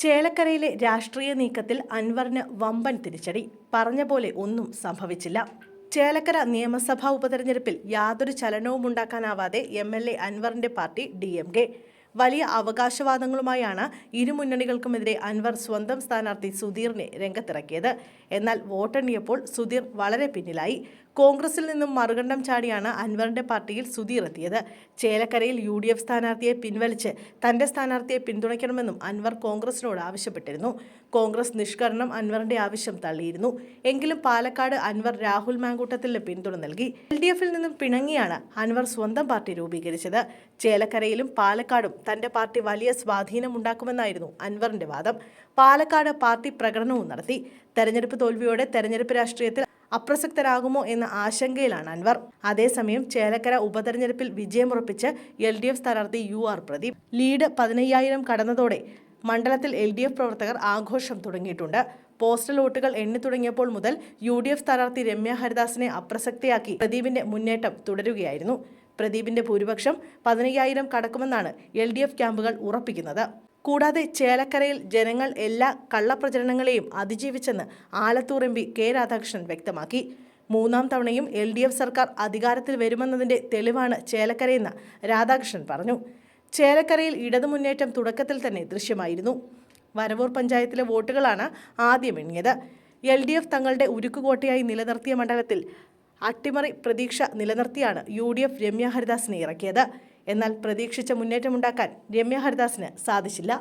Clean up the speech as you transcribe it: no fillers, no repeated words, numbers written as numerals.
ചേലക്കരയിലെ രാഷ്ട്രീയ നീക്കത്തിൽ അൻവറിന് വമ്പൻ തിരിച്ചടി. പറഞ്ഞ പോലെ ഒന്നും സംഭവിച്ചില്ല. ചേലക്കര നിയമസഭാ ഉപതെരഞ്ഞെടുപ്പിൽ യാതൊരു ചലനവും ഉണ്ടാക്കാനാവാതെ MLA അൻവറിന്റെ പാർട്ടി DMK. വലിയ അവകാശവാദങ്ങളുമായാണ് ഇരു മുന്നണികൾക്കുമെതിരെ അൻവർ സ്വന്തം സ്ഥാനാർത്ഥി സുധീറിനെ രംഗത്തിറക്കിയത്. എന്നാൽ വോട്ടെണ്ണിയപ്പോൾ സുധീർ വളരെ പിന്നിലായി. കോൺഗ്രസിൽ നിന്നും മറുകണ്ഠം ചാടിയാണ് അൻവറിന്റെ പാർട്ടിയിൽ സുധീർ എത്തിയത്. ചേലക്കരയിൽ UDF സ്ഥാനാർത്ഥിയെ പിൻവലിച്ച് തന്റെ സ്ഥാനാർത്ഥിയെ പിന്തുണയ്ക്കണമെന്നും അൻവർ കോൺഗ്രസിനോട് ആവശ്യപ്പെട്ടിരുന്നു. കോൺഗ്രസ് നിഷ്കരണം അൻവറിന്റെ ആവശ്യം തള്ളിയിരുന്നു. എങ്കിലും പാലക്കാട് അൻവർ രാഹുൽ മാങ്കൂട്ടത്തിന് പിന്തുണ നൽകി. LDFിൽ നിന്നും പിണങ്ങിയാണ് അൻവർ സ്വന്തം പാർട്ടി രൂപീകരിച്ചത്. ചേലക്കരയിലും പാലക്കാടും തന്റെ പാർട്ടി വലിയ സ്വാധീനമുണ്ടാക്കുമെന്നായിരുന്നു അൻവറിന്റെ വാദം. പാലക്കാട് പാർട്ടി പ്രകടനവും നടത്തി. തെരഞ്ഞെടുപ്പ് തോൽവിയോടെ തെരഞ്ഞെടുപ്പ് രാഷ്ട്രീയത്തിൽ അപ്രസക്തരാകുമോ എന്ന ആശങ്കയിലാണ് അൻവർ. അതേസമയം ചേലക്കര ഉപതെരഞ്ഞെടുപ്പിൽ വിജയമുറപ്പിച്ച് LDF സ്ഥാനാർത്ഥി UR പ്രദീപ്. ലീഡ് 15,000 കടന്നതോടെ മണ്ഡലത്തിൽ LDF പ്രവർത്തകർ ആഘോഷം തുടങ്ങിയിട്ടുണ്ട്. പോസ്റ്റൽ വോട്ടുകൾ എണ്ണി തുടങ്ങിയപ്പോൾ മുതൽ UDF സ്ഥാനാർത്ഥി രമ്യ ഹരിദാസിനെ അപ്രസക്തയാക്കി പ്രദീപിന്റെ മുന്നേറ്റം തുടരുകയായിരുന്നു. പ്രദീപിന്റെ ഭൂരിപക്ഷം 15,000 കടക്കുമെന്നാണ് LDF ക്യാമ്പുകൾ ഉറപ്പിക്കുന്നത്. കൂടാതെ ചേലക്കരയിൽ ജനങ്ങൾ എല്ലാ കള്ളപ്രചരണങ്ങളെയും അതിജീവിച്ചെന്ന് ആലത്തൂർ MP K രാധാകൃഷ്ണൻ വ്യക്തമാക്കി. 3ാം തവണയും LDF സർക്കാർ അധികാരത്തിൽ വരുമെന്നതിന്റെ തെളിവാണ് ചേലക്കരയെന്ന് രാധാകൃഷ്ണൻ പറഞ്ഞു. ചേലക്കരയിൽ ഇടതുമുന്നേറ്റം തുടക്കത്തിൽ തന്നെ ദൃശ്യമായിരുന്നു. വരവൂർ പഞ്ചായത്തിലെ വോട്ടുകളാണ് ആദ്യം എണ്ണിയത്. LDF തങ്ങളുടെ ഉരുക്കുകോട്ടയായി നിലനിർത്തിയ മണ്ഡലത്തിൽ അട്ടിമറി പ്രതീക്ഷ നിലനിർത്തിയാണ് UDF രമ്യ ഹരിദാസിനെ ഇറക്കിയത്. എന്നാൽ പ്രതീക്ഷിച്ച മുന്നേറ്റമുണ്ടാക്കാൻ രമ്യ ഹരിദാസിന് സാധിച്ചില്ല.